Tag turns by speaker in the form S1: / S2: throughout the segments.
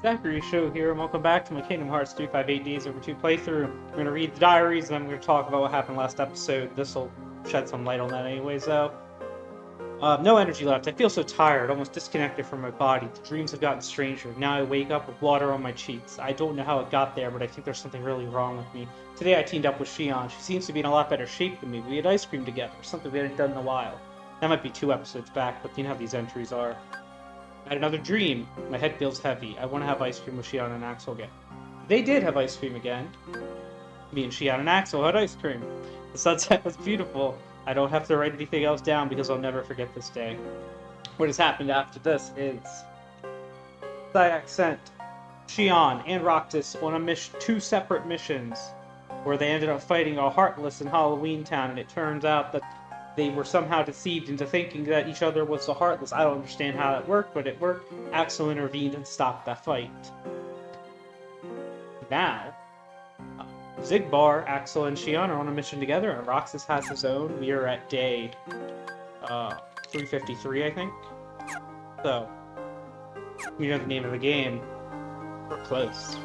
S1: Zachary Show here, and welcome back to my Kingdom Hearts 358 Days Over 2 playthrough. I'm going to read the diaries, and I'm going to talk about what happened last episode. This will shed some light on that anyways, though. No energy left. I feel so tired, almost disconnected from my body. The dreams have gotten stranger. Now I wake up with water on my cheeks. I don't know how it got there, but I think there's something really wrong with me. Today I teamed up with Xion. She seems to be in a lot better shape than me. We had ice cream together, something we hadn't done in a while. That might be 2 episodes back, but you know how these entries are. I had another dream. My head feels heavy. I want to have ice cream with Xion and Axel again. They did have ice cream again. Me and Xion and Axel had ice cream. The sunset was beautiful. I don't have to write anything else down because I'll never forget this day. What has happened after this is Thyax sent Xion and Roxas on 2 separate missions where they ended up fighting a Heartless in Halloween Town, and it turns out that they were somehow deceived into thinking that each other was the Heartless. I don't understand how that worked, but it worked. Axel intervened and stopped that fight. Now, Xigbar, Axel, and Xion are on a mission together, and Roxas has his own. We are at day 353, I think. So, you know the name of the game. We're close.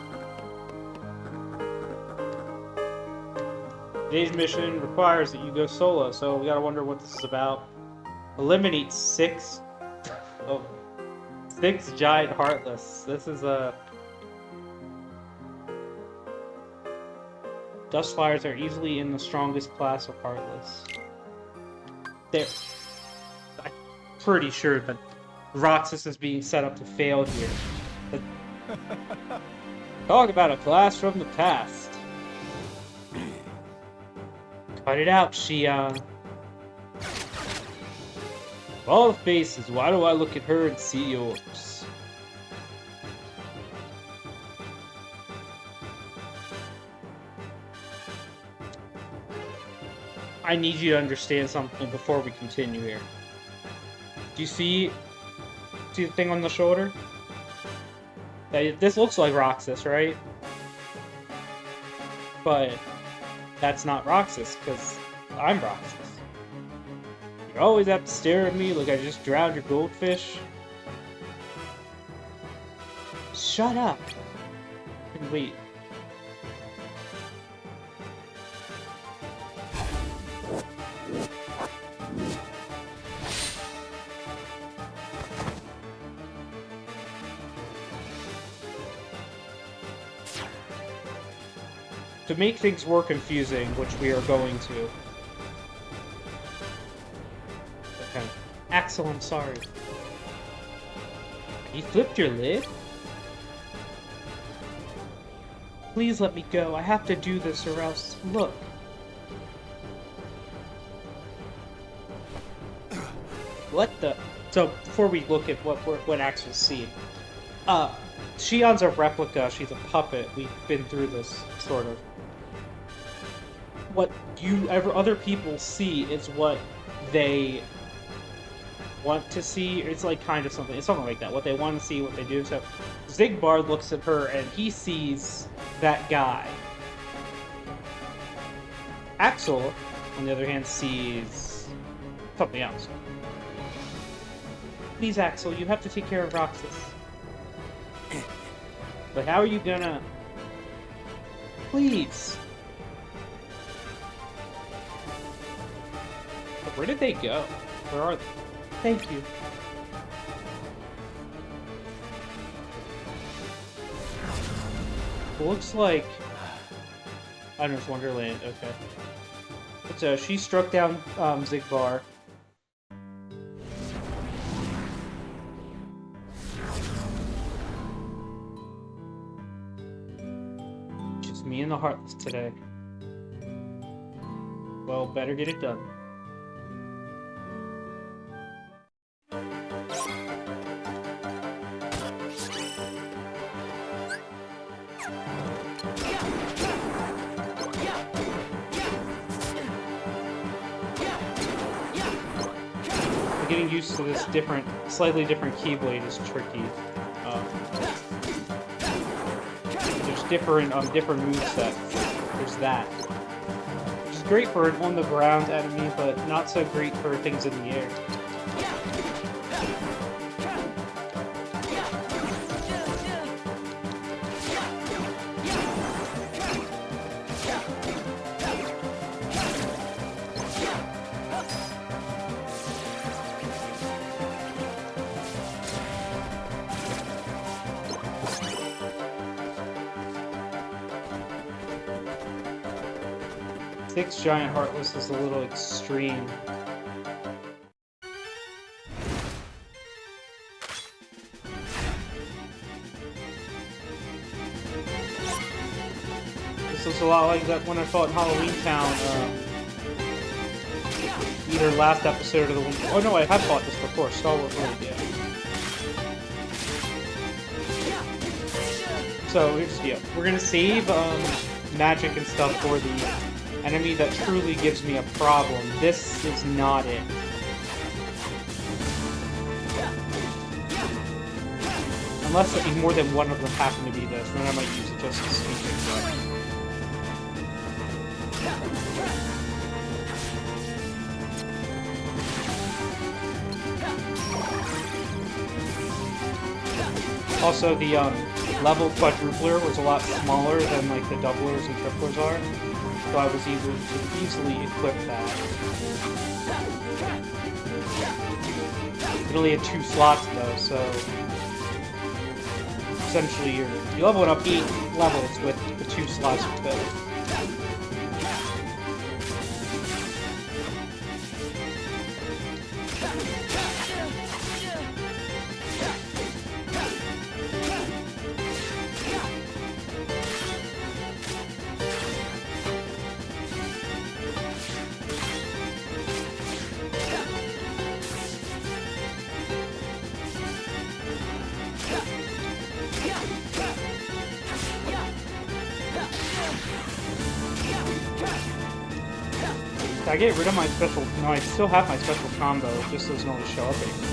S1: Today's mission requires that you go solo, so we gotta wonder what this is about. Eliminate 6 giant Heartless. This is a... Dustflyers are easily in the strongest class of Heartless. I'm pretty sure that Roxas is being set up to fail here. Talk about a class from the past. Cut it out, Xion. Of all the faces, why do I look at her and see yours? I need you to understand something before we continue here. Do you see the thing on the shoulder? This looks like Roxas, right? But that's not Roxas, because I'm Roxas. You always have to stare at me like I just drowned your goldfish. Shut up! And wait. To make things more confusing, which we are going to. Okay. Axel, I'm sorry. You flipped your lid? Please let me go. I have to do this or else... Look. What the... So, before we look at what Axel's seen. Xion's a replica. She's a puppet. We've been through this, sort of. What other people see is what they want to see. It's like kind of something. It's something like that. What they want to see, what they do. So Xigbar looks at her and he sees that guy. Axel, on the other hand, sees something else. Please, Axel, you have to take care of Roxas. But how are you gonna... Please. Where did they go? Where are they? Thank you. It looks like... I don't know, it's Wonderland. Okay. So she struck down Xigbar. Just me and the Heartless today. Well, better get it done. Getting used to this slightly different Keyblade is tricky. There's different movesets. There's that. Which is great for an on-the-ground enemy, but not so great for things in the air. 6 giant Heartless is a little extreme. This looks a lot like that when I fought in Halloween Town, either last episode or the one... Oh no, I have fought this before, Star Wars Road, yeah. So, here's the deal. We're gonna save, magic and stuff for the enemy that truly gives me a problem. This is not it. Unless more than one of them happen to be this, then I might use it just to speak it. Also, the level quadrupler was a lot smaller than like the doublers and triplers are, so I was able to easily equip that. It only had 2 slots though, so essentially you're leveling up 8 levels with the 2 slots you fill. I get rid of my special... No, I still have my special combo, it just doesn't always show up anymore.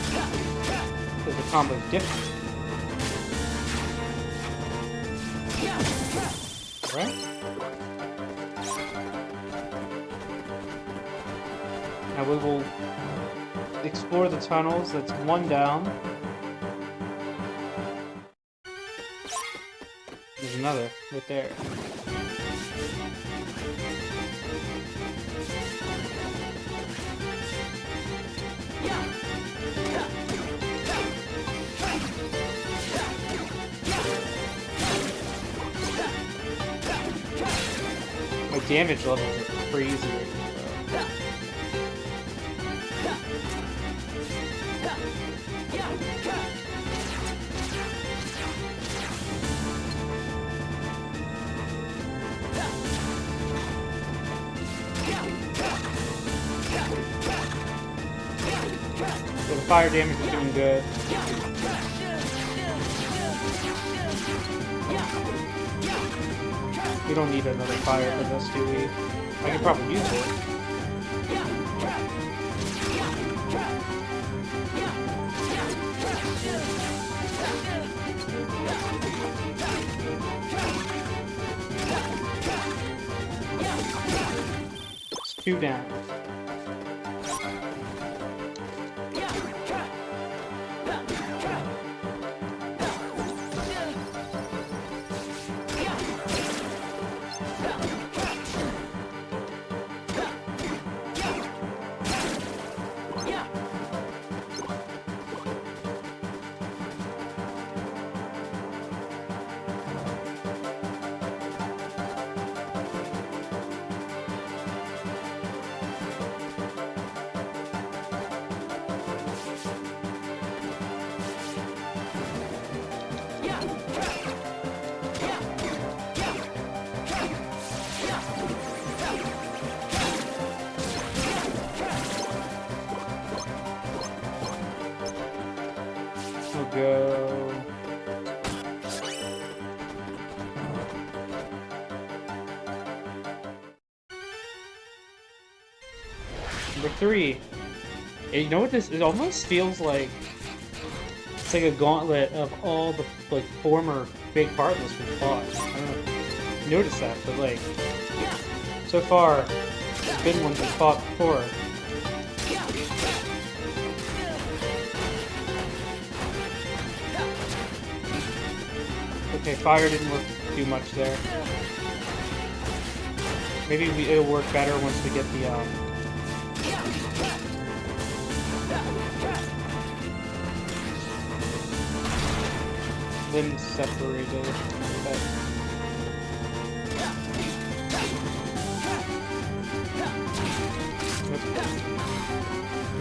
S1: Because the combo is different. Right? Now we will explore the tunnels. That's 1 down. There's another, right there. My damage levels are crazy right now, so the fire damage is doing good. We don't need another fire for this, do we? I can probably use it. It's 2 down. Go. Number 3. And you know what this? It almost feels like it's like a gauntlet of all the like former big Heartless we fought. I don't know if you noticed that, but like so far, there's been ones we fought before. Okay, fire didn't work too much there. Maybe it'll work better once we get the limbs separated. Okay.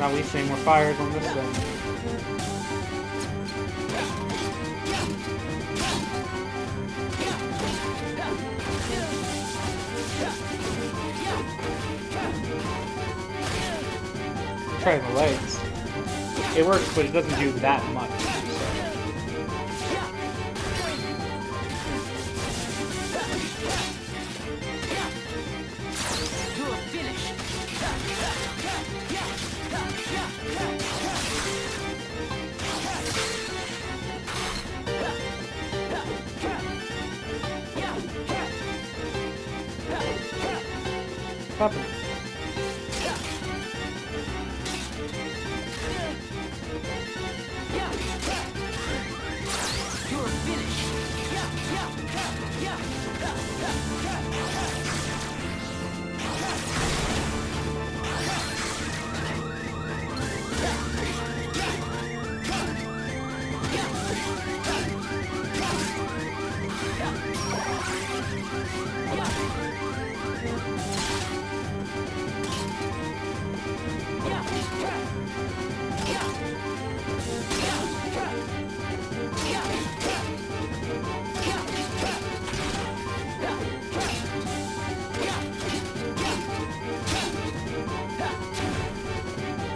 S1: Not wasting any more fires on this one. Try the legs. It works, but it doesn't do that much. What's happening?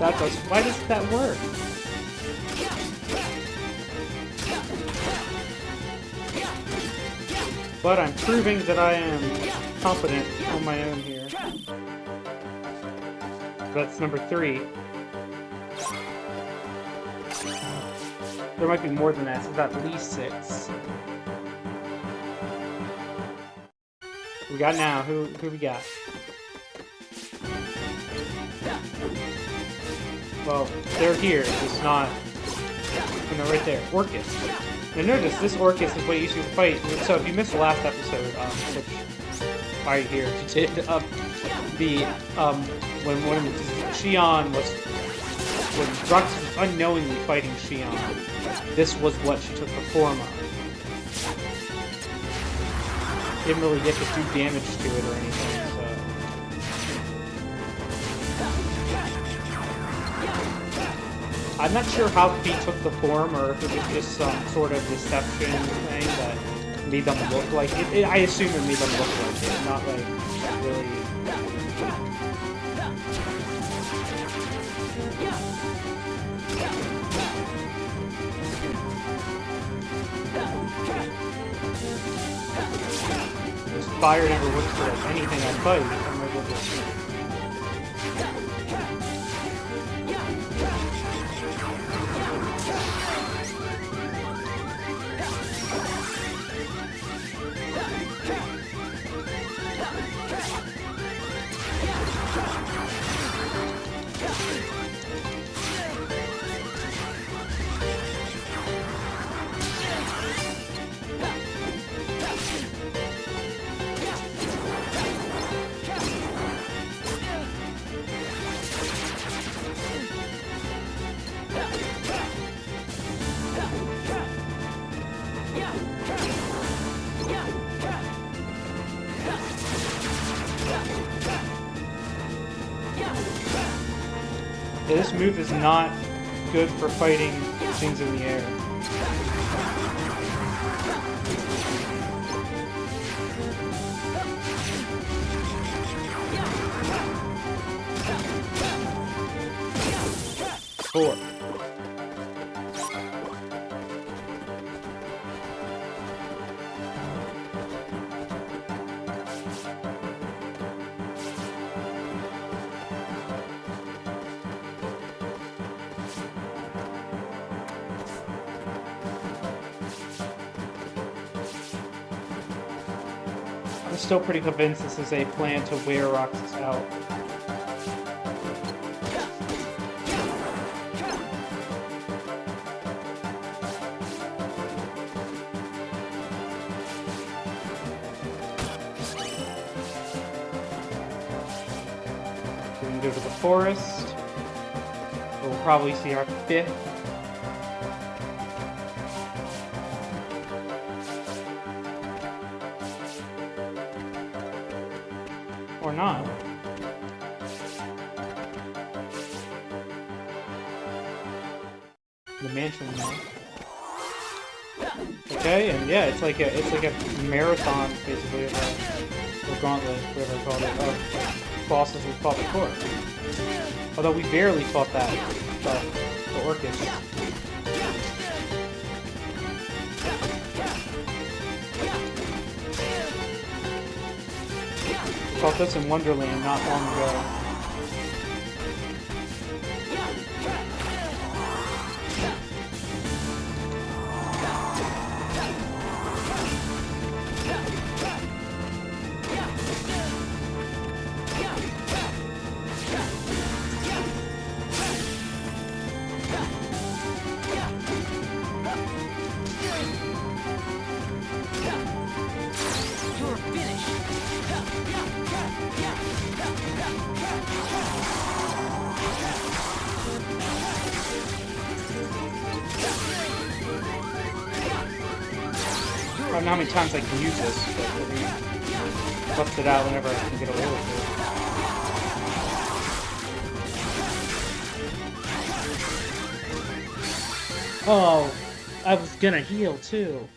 S1: That does. Why does that work? But I'm proving that I am competent on my own here. That's number 3. There might be more than that, so it's at least 6. We got now. Who we got? Well, they're here, just not, you know, right there. Orcus. Now notice, this Orcus is what you used to fight. So if you missed the last episode, which, why are you here? If you did, when Xion when Drux was unknowingly fighting Xion, this was what she took the form of. Didn't really get to do damage to it or anything, so. I'm not sure how he took the form, or if it was just some sort of deception thing that made them look like it. I assume it made them look like it, not like really. This fire never works for like anything I fight. I'm able to. Yeah, this move is not good for fighting things in the air. Four. I'm still pretty convinced this is a plan to wear Roxas out. We're gonna go to the forest. We'll probably see our 5th. Or not. mansion now. Okay, and yeah, it's like a marathon basically of or gauntlet, whatever I called it, of bosses we fought before. Although we barely fought that, the Orchis. We fought this in Wonderland not long ago. I don't know how many times I can use this, but I'll bust it out whenever I can get away with it. Oh, I was gonna heal too.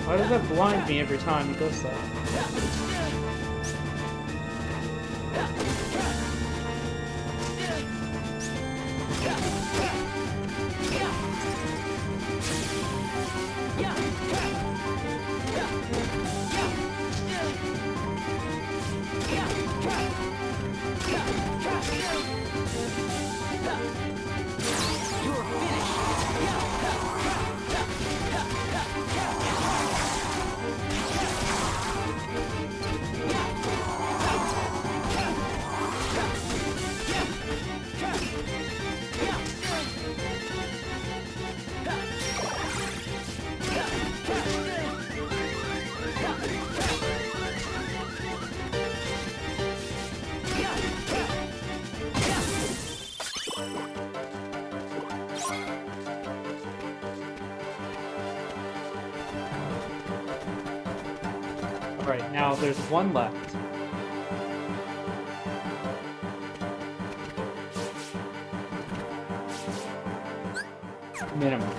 S1: Why does that blind me every time he does that? Right, now there's one left. Minimum.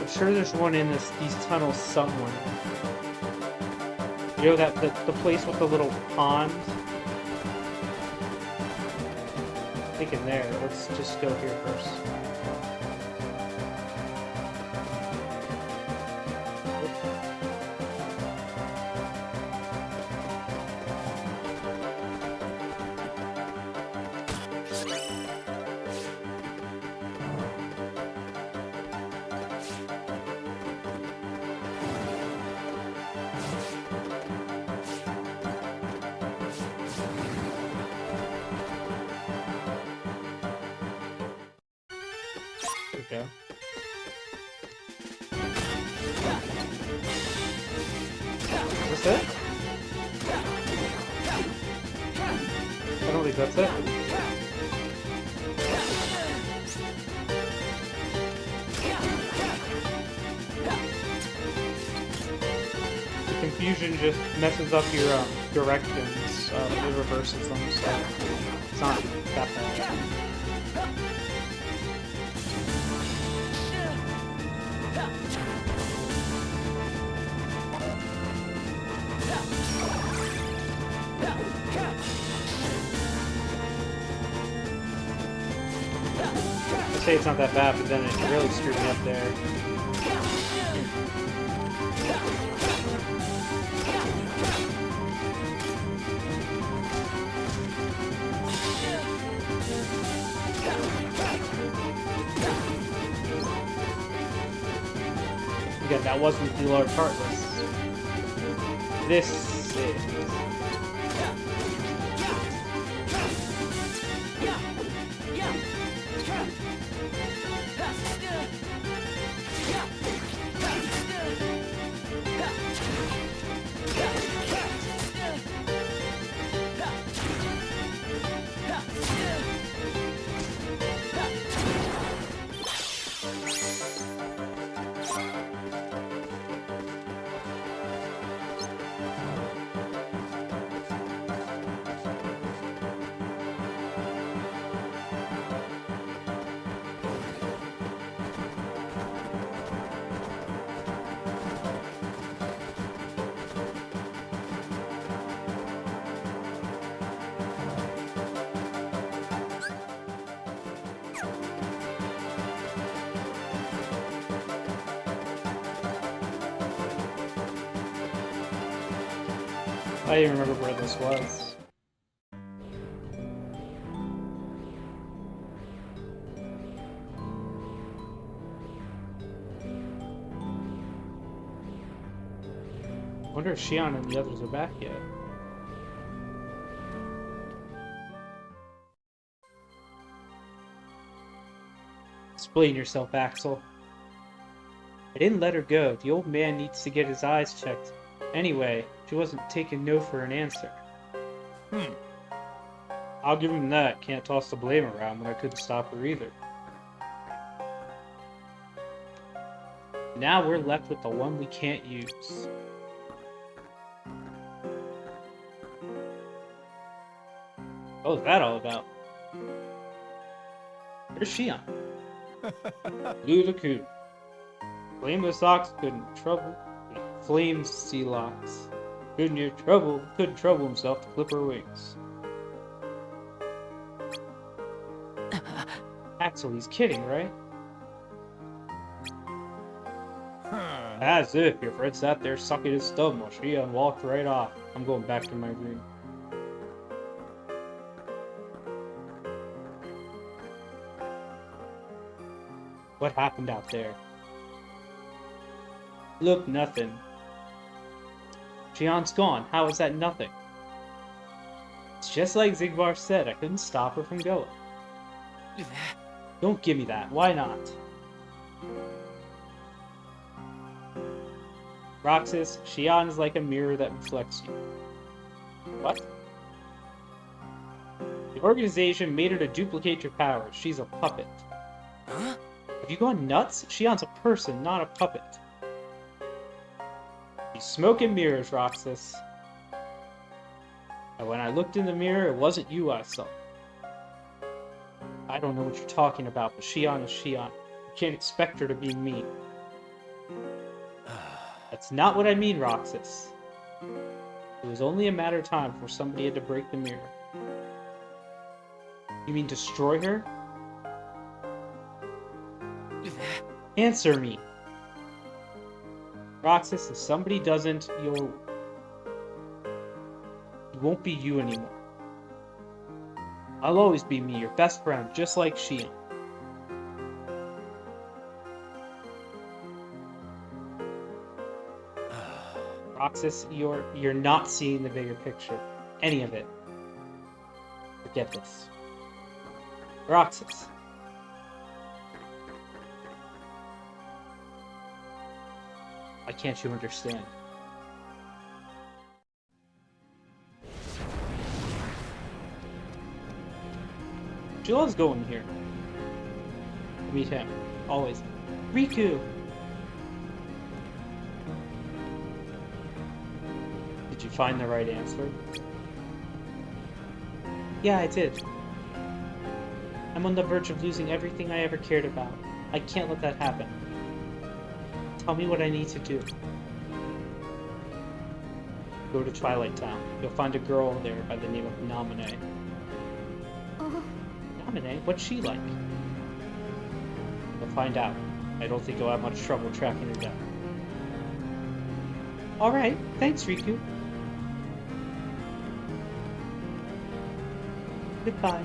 S1: sure there's one in these tunnels somewhere. You know that the place with the little pond? I think in there. Let's just go here first. Okay. Is this it? I don't think that's it. The confusion just messes up your directions. It reverses them, so it's not that bad. I say it's not that bad, but then it really screwed me up there. Again, that wasn't the large heartless. This is... I didn't remember where this was. I wonder if Xion and the others are back yet. Explain yourself, Axel. I didn't let her go. The old man needs to get his eyes checked. Anyway, she wasn't taking no for an answer. I'll give him that. Can't toss the blame around when I couldn't stop her either. Now we're left with the one we can't use. What was that all about? Where's Xion? Ludaku. Flameless ox couldn't trouble. Flames sea locks. Couldn't trouble himself to clip her wings. Axel, he's kidding, right? As if your friend sat there sucking his thumb while Xion walked right off. I'm going back to my room. What happened out there? Look, nothing. Xion's gone. How is that nothing? It's just like Xigbar said. I couldn't stop her from going. Don't give me that. Why not? Roxas, Xion is like a mirror that reflects you. What? The organization made her to duplicate your powers. She's a puppet.
S2: Huh?
S1: Have you gone nuts? Xion's a person, not a puppet. You smoke and mirrors, Roxas. And when I looked in the mirror, it wasn't you I saw. I don't know what you're talking about, but Xion is Xion. You can't expect her to be me. That's not what I mean, Roxas. It was only a matter of time before somebody had to break the mirror. You mean destroy her? Answer me. Roxas, if somebody doesn't, you won't be you anymore. I'll always be me, your best friend, just like Shion. Roxas, you're not seeing the bigger picture. Any of it. Forget this. Roxas. Why can't you understand? She loves going here. To meet him. Always. Riku! Did you find the right answer? Yeah, I did. I'm on the verge of losing everything I ever cared about. I can't let that happen. Tell me what I need to do. Go to Twilight Town. You'll find a girl there by the name of Naminé. Naminé? What's she like? You'll find out. I don't think you'll have much trouble tracking her down. Alright, thanks, Riku. Goodbye.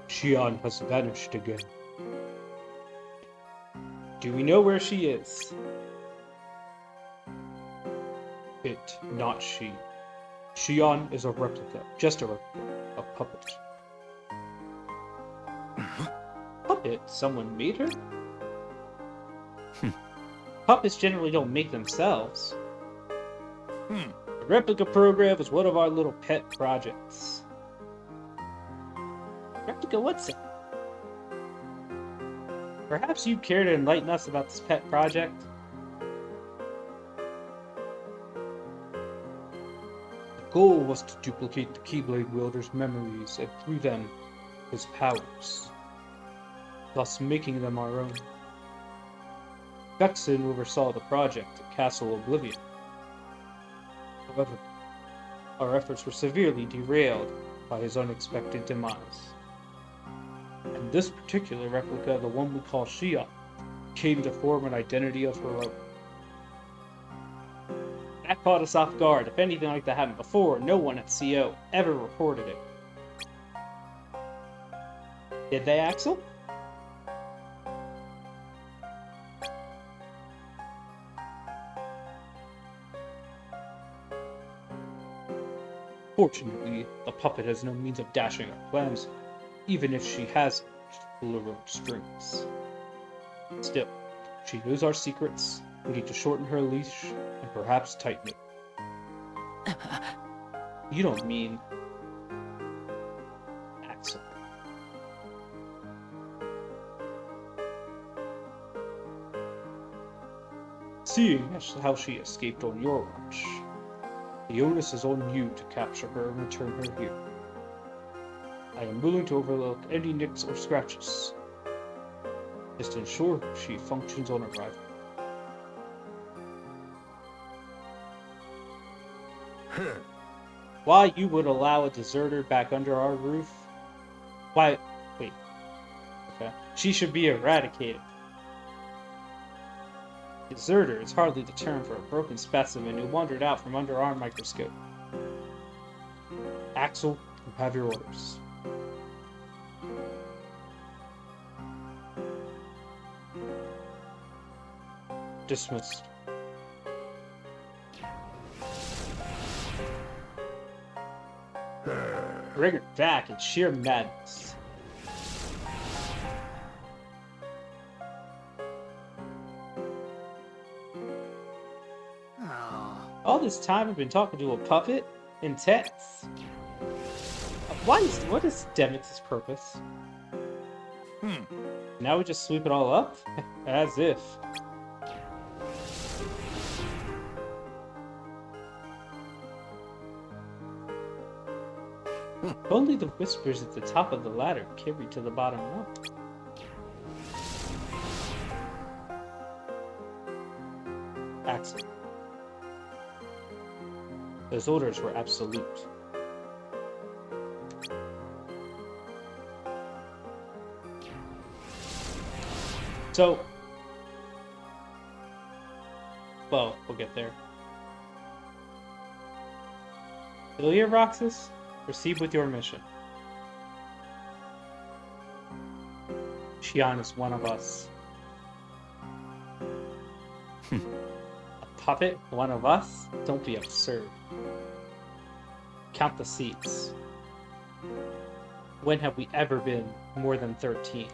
S1: Shion has vanished again. Do we know where she is? It, not she. Shion is a replica, just a replica, a puppet. Puppet? Someone made her? Puppets generally don't make themselves. The replica program is one of our little pet projects. Replica, what's it? Perhaps you'd care to enlighten us about this pet project? The goal was to duplicate the Keyblade wielder's memories and through them, his powers, thus making them our own. Vexen oversaw the project at Castle Oblivion. However, our efforts were severely derailed by his unexpected demise. And this particular replica, the one we call Shion, came to form an identity of her own. That caught us off guard. If anything like that happened before, no one at CO ever reported it. Did they, Axel? Fortunately, the puppet has no means of dashing our plans, even if she has pull her own strings. Still, she knows our secrets. We need to shorten her leash and perhaps tighten it. You don't mean Axel. Seeing as how she escaped on your watch, the onus is on you to capture her and return her here. I am willing to overlook any nicks or scratches. Just ensure she functions on arrival. Why you would allow a deserter back under our roof? Why? Wait. Okay. She should be eradicated. Deserter is hardly the term for a broken specimen who wandered out from under our microscope. Axel, you have your orders. Dismissed. Bring her back in sheer madness. All this time I've been talking to a puppet? Intense. What is Demyx's purpose? Now we just sweep it all up? As if. Only the whispers at the top of the ladder carry to the bottom up. Axel. Those orders were absolute. So, well, we'll get there. Ilya Roxas, proceed with your mission. Xion is one of us. A puppet? One of us? Don't be absurd. Count the seats. When have we ever been more than 13?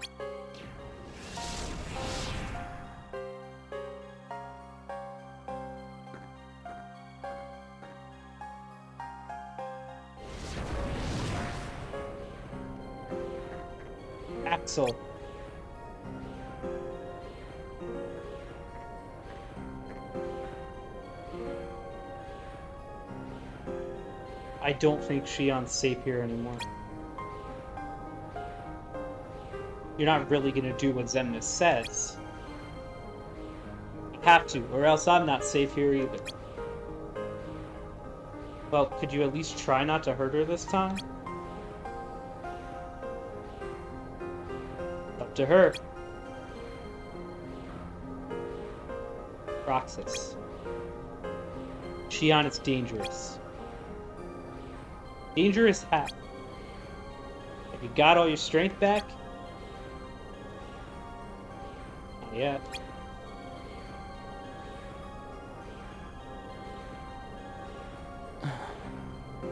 S1: Axel. I don't think Xion's safe here anymore. You're not really gonna do what Xemnas says. You have to, or else I'm not safe here either. Well, could you at least try not to hurt her this time? Up to her. Roxas. Xion is dangerous. Dangerous how? Have you got all your strength back? Not yet.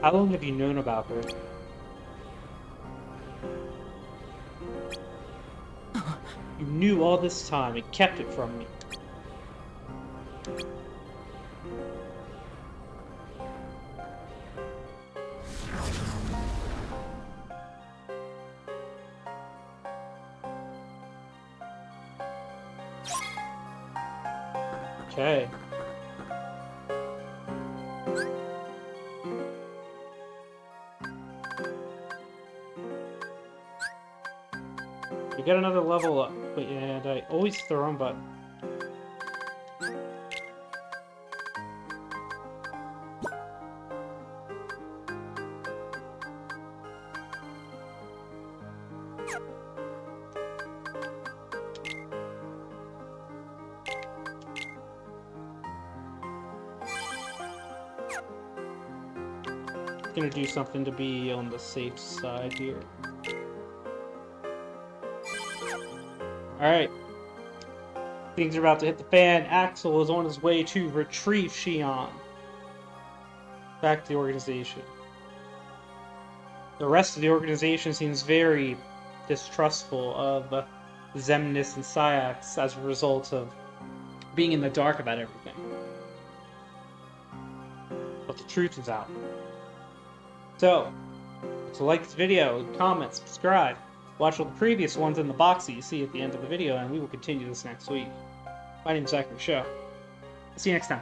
S1: How long have you known about her? You knew all this time and kept it from me. Okay. We got another level up, and I always hit the wrong button. Gonna do something to be on the safe side here. Alright. Things are about to hit the fan. Axel is on his way to retrieve Xion back to the organization. The rest of the organization seems very distrustful of Xemnas and Saïx as a result of being in the dark about everything. But the truth is out. So like this video, comment, subscribe, watch all the previous ones in the box that you see at the end of the video, and we will continue this next week. My name is Zachary Show. See you next time.